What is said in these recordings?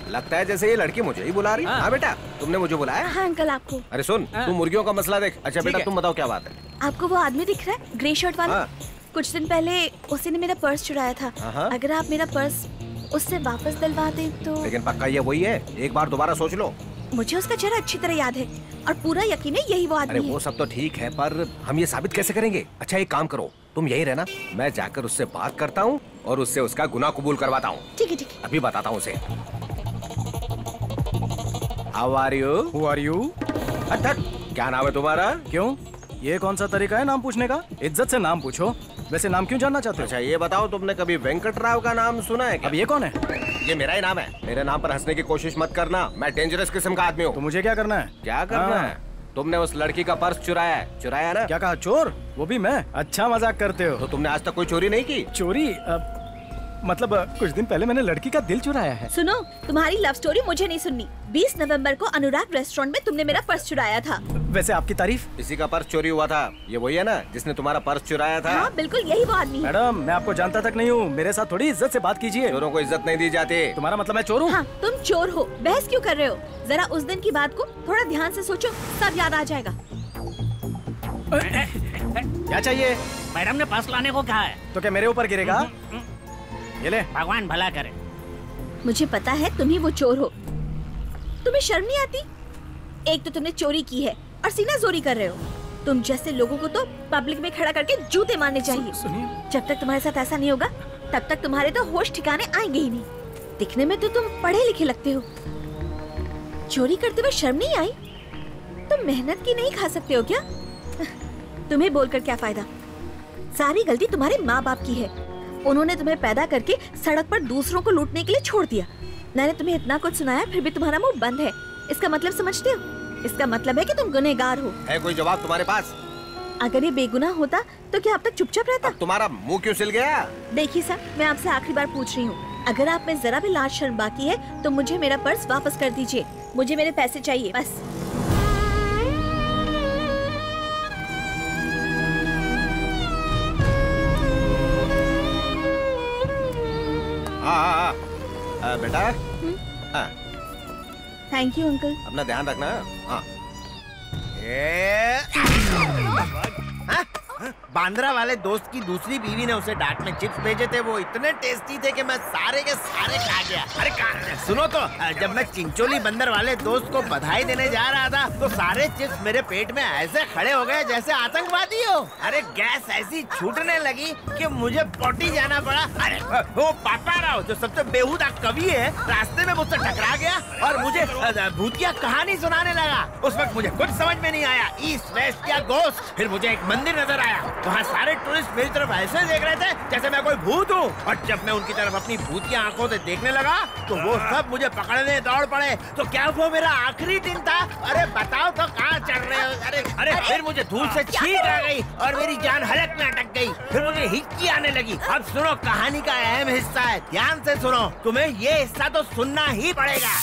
लगता है जैसे ये लड़की मुझे ही बुला रही। हाँ बेटा, तुमने मुझे बुलाया? हाँ अंकल, आपको। अरे सुन, तू मुर्गियों का मसला देख। अच्छा बेटा तुम बताओ क्या बात है? आपको वो आदमी दिख रहा है, ग्रे शर्ट वाला? कुछ दिन पहले उसी ने मेरा पर्स चुराया था। अगर आप मेरा पर्स उससे वापस दिलवा दें तो। लेकिन पक्का ये वही है? एक बार दोबारा सोच लो। मुझे उसका चेहरा अच्छी तरह याद है और पूरा यकीन है यही वो आदमी है। अरे वो सब तो ठीक है, पर हम ये साबित कैसे करेंगे? अच्छा एक काम करो, तुम यही रहना, मैं जाकर उससे बात करता हूँ और उससे उसका गुनाह कबूल करवाता हूँ। ठीक है ठीक है। अभी बताता हूँ उसे। How are you? Who are you? क्या नाम है तुम्हारा? क्यों? ये कौन सा तरीका है नाम पूछने का? इज्जत से नाम पूछो। वैसे नाम क्यों जानना चाहते हो? अच्छा ये बताओ, तुमने कभी वेंकट राव का नाम सुना है क्या? अब ये कौन है? ये मेरा ही नाम है। मेरे नाम पर हंसने की कोशिश मत करना, मैं डेंजरस किस्म का आदमी हूँ। तो मुझे क्या करना है? क्या करना है? तुमने उस लड़की का पर्स चुराया है। चुराया ना? क्या कहा? चोर? वो भी मैं? अच्छा मजाक करते हो। तो तुमने आज तक कोई चोरी नहीं की? चोरी? मतलब कुछ दिन पहले मैंने लड़की का दिल चुराया है। सुनो, तुम्हारी लव स्टोरी मुझे नहीं सुननी। 20 नवंबर को अनुराग रेस्टोरेंट में तुमने मेरा पर्स चुराया था। वैसे आपकी तारीफ? इसी का पर्स चोरी हुआ था। ये वही है ना जिसने तुम्हारा पर्स चुराया था? हाँ बिल्कुल यही वो आदमी है। मैडम मैं आपको जानता तक नहीं हूँ, मेरे साथ थोड़ी इज्जत से बात कीजिए। चोरों को इज्जत नहीं दी जाती। तुम्हारा मतलब मैं चोर हूँ? हाँ तुम चोर हो। बहस क्यों कर रहे हो? जरा उस दिन की बात को थोड़ा ध्यान से सोचो, सब याद आ जाएगा। क्या चाहिए? मैडम ने पर्स लाने को कहा है। तो क्या मेरे ऊपर गिरेगा? ये ले। भगवान भला करे। मुझे पता है तुम ही वो चोर हो। तुम्हें शर्म नहीं आती? एक तो तुमने चोरी की है और सीना जोरी कर रहे हो। तुम जैसे लोगों को तो पब्लिक में खड़ा करके जूते मारने चाहिए। जब तक तुम्हारे साथ ऐसा नहीं होगा तब तक तुम्हारे तो होश ठिकाने आएंगे ही नहीं। दिखने में तो तुम पढ़े लिखे लगते हो। चोरी करते हुए शर्म नहीं आई? तुम मेहनत की नहीं खा सकते हो क्या? तुम्हें बोलकर क्या फायदा? सारी गलती तुम्हारे माँ बाप की है। उन्होंने तुम्हें पैदा करके सड़क पर दूसरों को लूटने के लिए छोड़ दिया। मैंने तुम्हें इतना कुछ सुनाया फिर भी तुम्हारा मुंह बंद है। इसका मतलब समझते हो? इसका मतलब है कि तुम गुनहगार हो। है कोई जवाब तुम्हारे पास? अगर ये बेगुनाह होता तो क्या अब तक चुपचाप रहता? तुम्हारा मुंह क्यों सिल गया? देखिए सर, मैं आपसे आखिरी बार पूछ रही हूँ, अगर आप में जरा भी लाज शर्म बाकी है तो मुझे मेरा पर्स वापस कर दीजिए। मुझे मेरे पैसे चाहिए बस। हाँ बेटा। हाँ थैंक यू अंकल। अपना ध्यान रखना। हाँ बांद्रा वाले दोस्त की दूसरी बीवी ने उसे डांट में चिप्स भेजे थे, वो इतने टेस्टी थे कि मैं सारे के सारे खा गया। अरे सुनो तो, जब मैं चिंचोली बंदर वाले दोस्त को बधाई देने जा रहा था तो सारे चिप्स मेरे पेट में ऐसे खड़े हो गए जैसे आतंकवादी हो। अरे गैस ऐसी छूटने लगी कि मुझे पोटी जाना पड़ा। अरे वो पापा राव जो सबसे बेहुदा कवि है रास्ते में मुझसे टकरा गया और मुझे भूतिया कहानी सुनाने लगा। उस वक्त मुझे कुछ समझ में नहीं आया, ईस्ट वेस्ट या गोस्ट। फिर मुझे एक मंदिर नजर आया, वहाँ सारे टूरिस्ट मेरी तरफ ऐसे देख रहे थे जैसे मैं कोई भूत हूँ। और जब मैं उनकी तरफ अपनी भूतिया आंखों से देखने लगा तो वो सब मुझे पकड़ने दौड़ पड़े। तो क्या वो मेरा आखिरी दिन था? अरे बताओ तो कहाँ चढ़ रहे हो? अरे फिर मुझे धूल से छींक आ गई और मेरी जान हलक में अटक गई। फिर मुझे हिचकी आने लगी। अब सुनो, कहानी का अहम हिस्सा है, ध्यान से सुनो। तुम्हें ये हिस्सा तो सुनना ही पड़ेगा।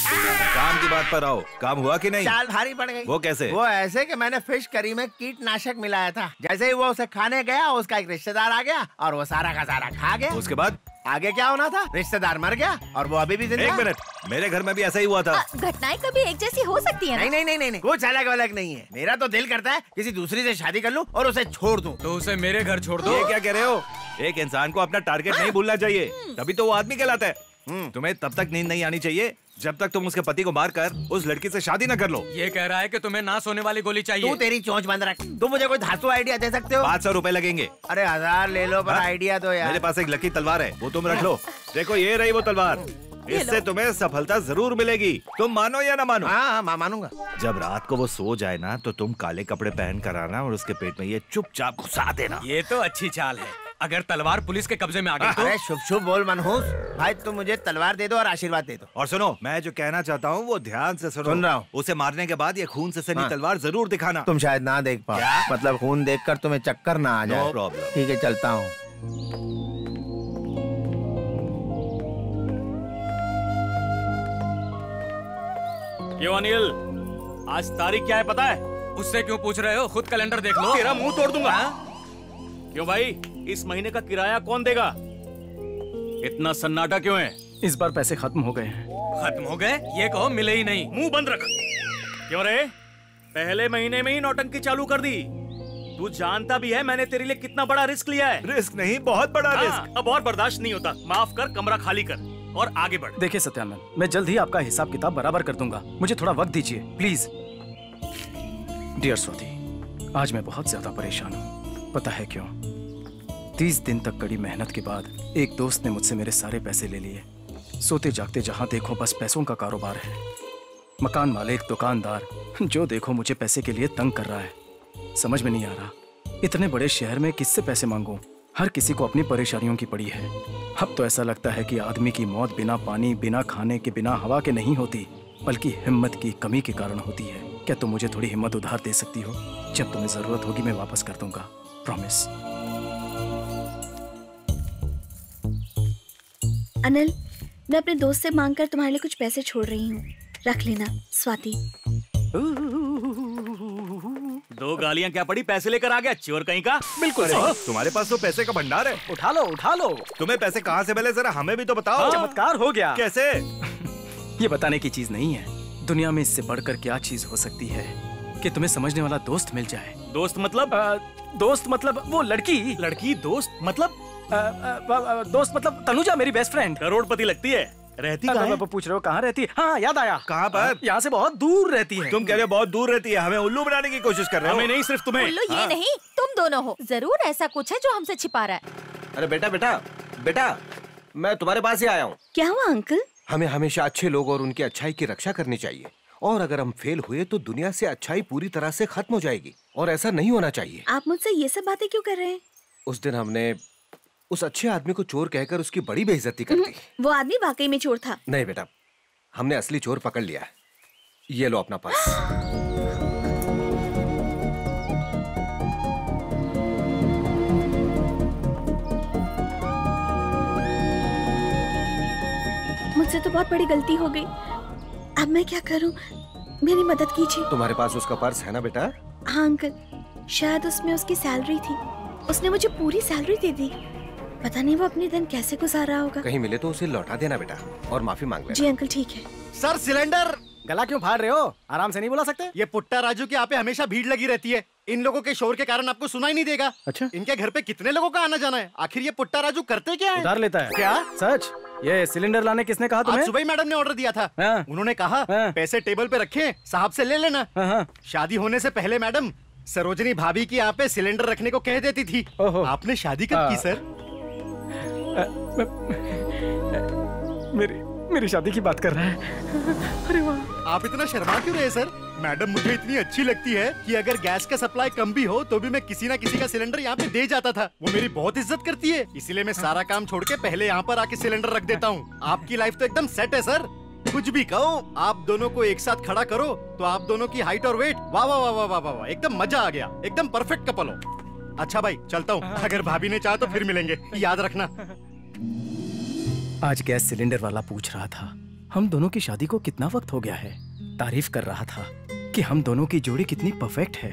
काम की बात पर आओ, काम हुआ कि नहीं? चाल भारी पड़ गई। वो कैसे? वो ऐसे कि मैंने फिश करी में कीटनाशक मिलाया था। जैसे ही वो उसे खाने गया उसका एक रिश्तेदार आ गया और वो सारा का सारा खा गया। उसके बाद आगे क्या होना था? रिश्तेदार मर गया और वो अभी भी जिंदा। एक मिनट, मेरे घर में भी ऐसा ही हुआ था। घटनाएं कभी एक जैसी हो सकती है ना? नहीं, कुछ अलग अलग नहीं है। मेरा तो दिल करता है किसी दूसरी से शादी कर लूं और उसे छोड़ दूं। तो उसे मेरे घर छोड़ दो। ये क्या कह रहे हो? एक इंसान को अपना टारगेट नहीं भूलना चाहिए, तभी तो वो आदमी कहलाता है। तुम्हें तब तक नींद नहीं आनी चाहिए जब तक तुम उसके पति को मारकर उस लड़की से शादी न कर लो। ये कह रहा है कि तुम्हें ना सोने वाली गोली चाहिए। तू तेरी चोंच बंद रख। तुम मुझे कोई धांसू आइडिया दे सकते हो? 500 रुपए लगेंगे। अरे 1000 ले लो पर आइडिया दो यार। मेरे पास एक लकी तलवार है, वो तुम रख लो। देखो ये रही वो तलवार, इससे तुम्हें सफलता जरूर मिलेगी। तुम मानो या ना मानो? हाँ मानूंगा। जब रात को वो सो जाए ना तो तुम काले कपड़े पहन कर आना और उसके पेट में ये चुपचाप घुसा देना। ये तो अच्छी चाल है। अगर तलवार पुलिस के कब्जे में आ गई तो? अरे शुभ शुभ बोल मनहूस भाई, तुम मुझे तलवार दे दो और आशीर्वाद दे दो। और सुनो, मैं जो कहना चाहता हूँ वो ध्यान से सुनो। सुन रहा हूँ। उसे मारने के बाद ये खून से सनी तलवार जरूर दिखाना। तुम शायद ना देख पाओ, मतलब खून देखकर तुम्हें चक्कर ना आ जाए। No problem. ठीक है, चलता हूँ। क्यों अनिल, आज तारीख क्या है पता है? उससे क्यों पूछ रहे हो? खुद कैलेंडर देख लो। तेरा मुंह तोड़ दूंगा। क्यों भाई, इस महीने का किराया कौन देगा? इतना सन्नाटा क्यों है? इस बार पैसे खत्म हो गए हैं। खत्म हो गए? ये कहो मिले ही नहीं। मुंह बंद रख। क्यों रे, पहले महीने में ही नौटंकी चालू कर दी। तू जानता भी है मैंने तेरे लिए कितना बड़ा रिस्क लिया है। रिस्क नहीं, बहुत बड़ा रिस्क। अब और बर्दाश्त नहीं होता। माफ कर, कमरा खाली कर और आगे बढ़। देखिए सत्यानंद, मैं जल्द ही आपका हिसाब किताब बराबर कर दूंगा। मुझे थोड़ा वक्त दीजिए प्लीज। डियर स्वाति, आज मैं बहुत ज्यादा परेशान हूँ। पता है क्यों? 30 दिन तक कड़ी मेहनत के बाद एक दोस्त ने मुझसे मेरे सारे पैसे ले लिए। सोते जागते जहां देखो बस पैसों का कारोबार है। मकान मालिक, दुकानदार, जो देखो मुझे पैसे के लिए तंग कर रहा है। समझ में नहीं आ रहा, इतने बड़े शहर में किससे पैसे मांगूं? हर किसी को अपनी परेशानियों की पड़ी है। अब तो ऐसा लगता है कि आदमी की मौत बिना पानी, बिना खाने के, बिना हवा के नहीं होती, बल्कि हिम्मत की कमी के कारण होती है। क्या तुम मुझे थोड़ी हिम्मत उधार दे सकती हो? जब तुम्हें जरूरत होगी मैं वापस कर दूंगा, प्रॉमिस। अनिल, मैं अपने दोस्त से मांगकर तुम्हारे लिए कुछ पैसे छोड़ रही हूँ, रख लेना। स्वाति। 2 गालियां क्या पड़ी, पैसे लेकर आ गया चोर कहीं का। बिल्कुल तुम्हारे पास तो पैसे का भंडार है। उठा लो उठा लो। तुम्हें पैसे कहाँ से मिले, जरा हमें भी तो बताओ। चमत्कार हो गया। कैसे? ये बताने की चीज नहीं है। दुनिया में इससे बढ़कर क्या चीज हो सकती है कि तुम्हें समझने वाला दोस्त मिल जाए। दोस्त मतलब? दोस्त मतलब वो लड़की। लड़की? दोस्त मतलब? दोस्त मतलब तनुजा, मेरी बेस्ट फ्रेंड। करोड़पति लगती है। रहती कहाँ है? पूछ रहे हो कहाँ रहती है? हाँ याद आया। कहाँ पर? यहाँ से बहुत दूर रहती है। तुम कह रहे हो बहुत दूर रहती है, हमें उल्लू बनाने की कोशिश कर रहे हो। हमें नहीं, सिर्फ तुम्हें। उल्लू ये नहीं, तुम दोनों हो। जरूर ऐसा कुछ है जो हमसे छिपा रहा है। अरे बेटा बेटा बेटा, मैं तुम्हारे पास ही आया हूँ। क्या हुआ अंकल? हमें हमेशा अच्छे लोग और उनकी अच्छाई की रक्षा करनी चाहिए, और अगर हम फेल हुए तो दुनिया से अच्छाई पूरी तरह से खत्म हो जाएगी, और ऐसा नहीं होना चाहिए। आप मुझसे ये सब बातें क्यों कर रहे हैं? उस दिन हमने उस अच्छे आदमी को चोर कहकर उसकी बड़ी बेइज्जती कर दी। वो आदमी वाकई में चोर था। नहीं बेटा, हमने असली चोर पकड़ लिया है। ये लो अपना पर्स। मुझसे तो बहुत बड़ी गलती हो गई। अब मैं क्या करूं? मेरी मदद कीजिए। तुम्हारे पास उसका पर्स है ना बेटा? हाँ अंकल, शायद उसमें उसकी सैलरी थी। उसने मुझे पूरी सैलरी दे दी। पता नहीं वो अपने दिन कैसे गुजार रहा होगा। कहीं मिले तो उसे लौटा देना बेटा, और माफी मांग लेना। जी अंकल, ठीक है। Sir cylinder. गला क्यों फाड़ रहे हो? आराम से नहीं बोला सकते? ये पुट्टा राजू की यहाँ पे हमेशा भीड़ लगी रहती है। इन लोगों के शोर के कारण आपको सुनाई नहीं देगा। अच्छा, इनके घर पे कितने लोगों का आना जाना है? आखिर ये पुट्टा राजू करते क्या है? उधार लेता है क्या? सच? ये सिलेंडर लाने किसने कहा तुम्हें? आज सुबह ही मैडम ने ऑर्डर दिया था। हाँ। उन्होंने कहा पैसे टेबल पे रखें, साहब से ले लेना। हाँ। शादी होने से पहले मैडम सरोजनी भाभी की यहाँ पे सिलेंडर रखने को कह देती थी। आपने शादी कब की सर? मेरी शादी की बात कर रहा है। अरे वाह, आप इतना शर्मा क्यों रहे सर? मैडम मुझे इतनी अच्छी लगती है कि अगर गैस का सप्लाई कम भी हो तो भी मैं किसी ना किसी का सिलेंडर यहाँ पे दे जाता था। वो मेरी बहुत इज्जत करती है, इसीलिए मैं सारा काम छोड़ के पहले यहाँ पर आके सिलेंडर रख देता हूँ। आपकी लाइफ तो एकदम सेट है सर। कुछ भी कहो, आप दोनों को एक साथ खड़ा करो तो आप दोनों की हाइट और वेट वाह वाह वाह वाह वाह वाह, एकदम मजा आ गया। एकदम परफेक्ट कपल हो। अच्छा भाई चलता हूँ, अगर भाभी ने चाहा तो फिर मिलेंगे, याद रखना। आज गैस सिलेंडर वाला पूछ रहा था हम दोनों की शादी को कितना वक्त हो गया है। तारीफ कर रहा था कि हम दोनों की जोड़ी कितनी परफेक्ट है।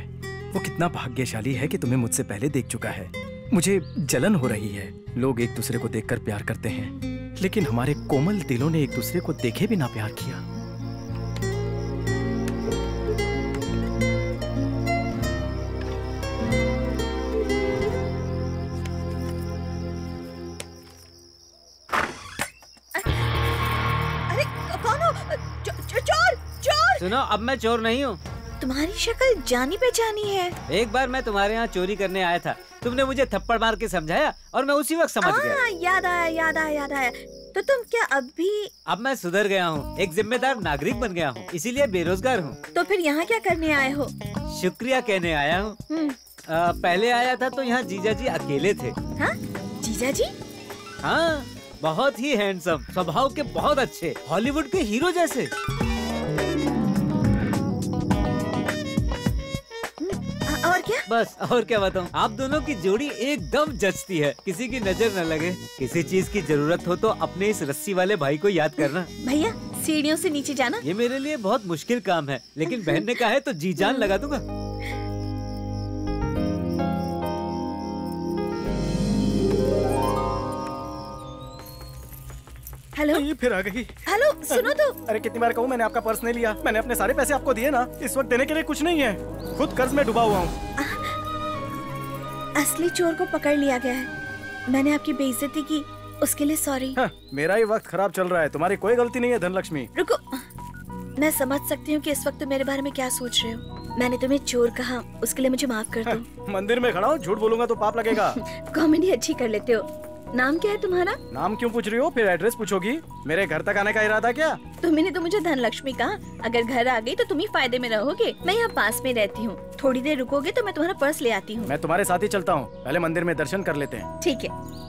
वो कितना भाग्यशाली है कि तुम्हें मुझसे पहले देख चुका है। मुझे जलन हो रही है। लोग एक दूसरे को देखकर प्यार करते हैं, लेकिन हमारे कोमल दिलों ने एक दूसरे को देखे बिना प्यार किया। अरे कौन हो? चोर! चोर! सुनो, अब मैं चोर नहीं हूँ। तुम्हारी शक्ल जानी पहचानी है। एक बार मैं तुम्हारे यहाँ चोरी करने आया था, तुमने मुझे थप्पड़ मार के समझाया और मैं उसी वक्त समझ गया। याद आया। तो तुम क्या अभी? अब मैं सुधर गया हूँ, एक जिम्मेदार नागरिक बन गया हूँ, इसीलिए बेरोजगार हूँ। तो फिर यहाँ क्या करने आए हो? शुक्रिया कहने आया हूँ। पहले आया था तो यहाँ जीजा जी अकेले थे। हाँ? जीजा जी? हाँ, बहुत ही हैंडसम, स्वभाव के बहुत अच्छे, हॉलीवुड के हीरो जैसे। और क्या? बस और क्या बताऊं, आप दोनों की जोड़ी एकदम जचती है, किसी की नजर न लगे। किसी चीज की जरूरत हो तो अपने इस रस्सी वाले भाई को याद करना। भैया सीढ़ियों से नीचे जाना। ये मेरे लिए बहुत मुश्किल काम है, लेकिन बहन ने कहा है तो जी जान लगा दूंगा। हेलो ये फिर आ गई। हेलो सुनो तो। अरे कितनी बार कहूँ, मैंने आपका पर्स नहीं लिया। मैंने अपने सारे पैसे आपको दिए ना, इस वक्त देने के लिए कुछ नहीं है। खुद कर्ज में डूबा हुआ हूँ। असली चोर को पकड़ लिया गया है। मैंने आपकी बेइज्जती की, उसके लिए सॉरी। मेरा ही वक्त खराब चल रहा है, तुम्हारी कोई गलती नहीं है धनलक्ष्मी। रुको, मैं समझ सकती हूँ कि इस वक्त तुम मेरे बारे में क्या सोच रहे हो। मैंने तुम्हें चोर कहा, उसके लिए मुझे माफ कर दो। मंदिर में खड़ा हूँ, झूठ बोलूंगा तो पाप लगेगा। कॉमेडी अच्छी कर लेते हो। नाम क्या है तुम्हारा? नाम क्यों पूछ रही हो? फिर एड्रेस पूछोगी? मेरे घर तक आने का इरादा क्या? तुमने तो मुझे धनलक्ष्मी कहा। अगर घर आ गई तो तुम ही फायदे में रहोगे। मैं यहाँ पास में रहती हूँ, थोड़ी देर रुकोगे तो मैं तुम्हारा पर्स ले आती हूँ। मैं तुम्हारे साथ ही चलता हूँ, पहले मंदिर में दर्शन कर लेते हैं। ठीक है।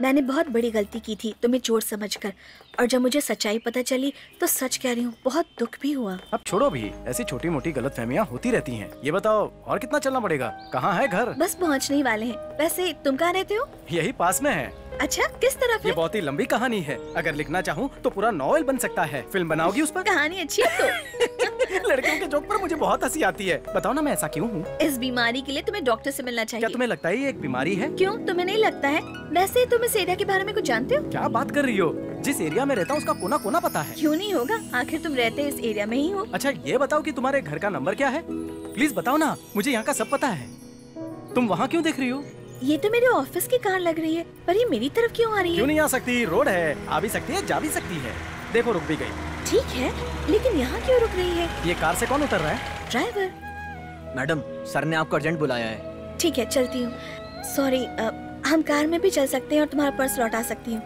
मैंने बहुत बड़ी गलती की थी तुम्हें चोर समझकर, और जब मुझे सच्चाई पता चली तो सच कह रही हूँ, बहुत दुख भी हुआ। अब छोड़ो भी, ऐसी छोटी मोटी गलतफहमियां होती रहती हैं। ये बताओ और कितना चलना पड़ेगा? कहाँ है घर? बस पहुँचने ही वाले हैं। वैसे तुम कहाँ रहते हो? यही पास में है। अच्छा, किस तरफ है? ये बहुत ही लंबी कहानी है, अगर लिखना चाहूँ तो पूरा नॉवेल बन सकता है। फिल्म बनाओगी उस पर? कहानी अच्छी है तो। लड़कियों के जोक पर मुझे बहुत हंसी आती है। बताओ ना मैं ऐसा क्यों हूँ? इस बीमारी के लिए तुम्हें डॉक्टर से मिलना चाहिए। क्या तुम्हें लगता है ये एक बीमारी है? क्यों, तुम्हें नहीं लगता है? वैसे तुम इस एरिया के बारे में कुछ जानते हो? क्या बात कर रही हो? जिस एरिया में रहता हूँ उसका कोना कोना पता है। क्यों नहीं होगा, आखिर तुम रहते इस एरिया में ही हो। अच्छा ये बताओ कि तुम्हारे घर का नंबर क्या है? प्लीज बताओ ना, मुझे यहाँ का सब पता है। तुम वहाँ क्यों देख रही हो? ये तो मेरे ऑफिस की कार लग रही है, पर ये मेरी तरफ क्यों आ रही है? क्यों नहीं आ सकती? रोड है, आ भी सकती है, जा भी सकती है। देखो रुक भी गई। ठीक है, लेकिन यहाँ क्यों रुक रही है? ये कार से कौन उतर रहा है? ड्राइवर। मैडम, सर ने आपको अर्जेंट बुलाया है। ठीक है, चलती हूँ। सॉरी, हम कार में भी चल सकते हैं और तुम्हारा पर्स लौटा सकती हूँ,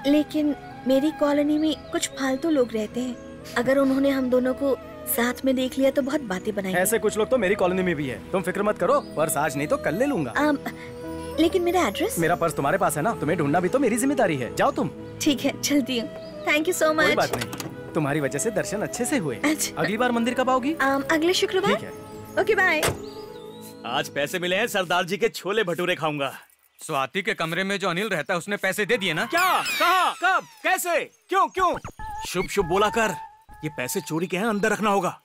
लेकिन मेरी कॉलोनी में कुछ फालतू लोग रहते हैं। अगर उन्होंने हम दोनों को साथ में देख लिया तो बहुत बातें बनाएंगे। ऐसे कुछ लोग तो मेरी कॉलोनी में भी है। तुम फिक्र मत करो, पर्स आज नहीं तो कल ले लूंगा। लेकिन मेरा एड्रेस? मेरा पर्स तुम्हारे पास है ना, तुम्हें ढूंढना भी तो मेरी जिम्मेदारी है। जाओ तुम। ठीक है, चलती हूँ। Thank you so much. कोई बात नहीं, तुम्हारी वजह से दर्शन अच्छे से हुए। अच्छा। अगली बार मंदिर कब आओगी? अगले शुक्रवार। ठीक है। Okay bye. आज पैसे मिले हैं, सरदार जी के छोले भटूरे खाऊंगा। स्वाति के कमरे में जो अनिल रहता है उसने पैसे दे दिए ना? क्या? कहाँ? कब? कैसे? क्यों? क्यों? शुभ शुभ बोला कर। ये पैसे चोरी के हैं, अंदर रखना होगा।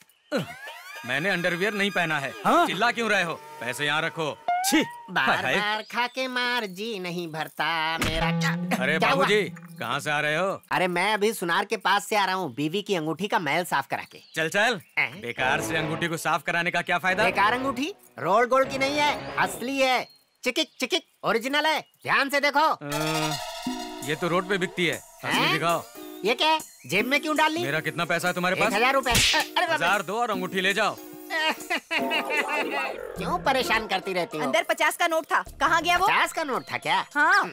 मैंने अंडरवियर नहीं पहना है। हाँ? चिल्ला क्यों रहे हो? पैसे यहाँ रखो। छी। बार बार खा के मार जी नहीं भरता मेरा। क्या? अरे क्या बाबूजी, कहाँ से आ रहे हो? अरे मैं अभी सुनार के पास से आ रहा हूँ, बीवी की अंगूठी का मैल साफ करा के। चल चल, बेकार से अंगूठी को साफ कराने का क्या फायदा? बेकार अंगूठी रोल गोल्ड की नहीं है, असली है। चिकिक चिकिक ओरिजिनल है, ध्यान से देखो। ये तो रोड पे बिकती है, असली दिखाओ। ये क्या है? जेब में क्यों डाली? मेरा कितना पैसा है तुम्हारे पास? 1000 रुपए। 1000 दो और अंगूठी ले जाओ। क्यों परेशान करती रहती हो? अंदर 50 का नोट था, कहाँ गया वो? 50 का नोट था क्या? हाँ।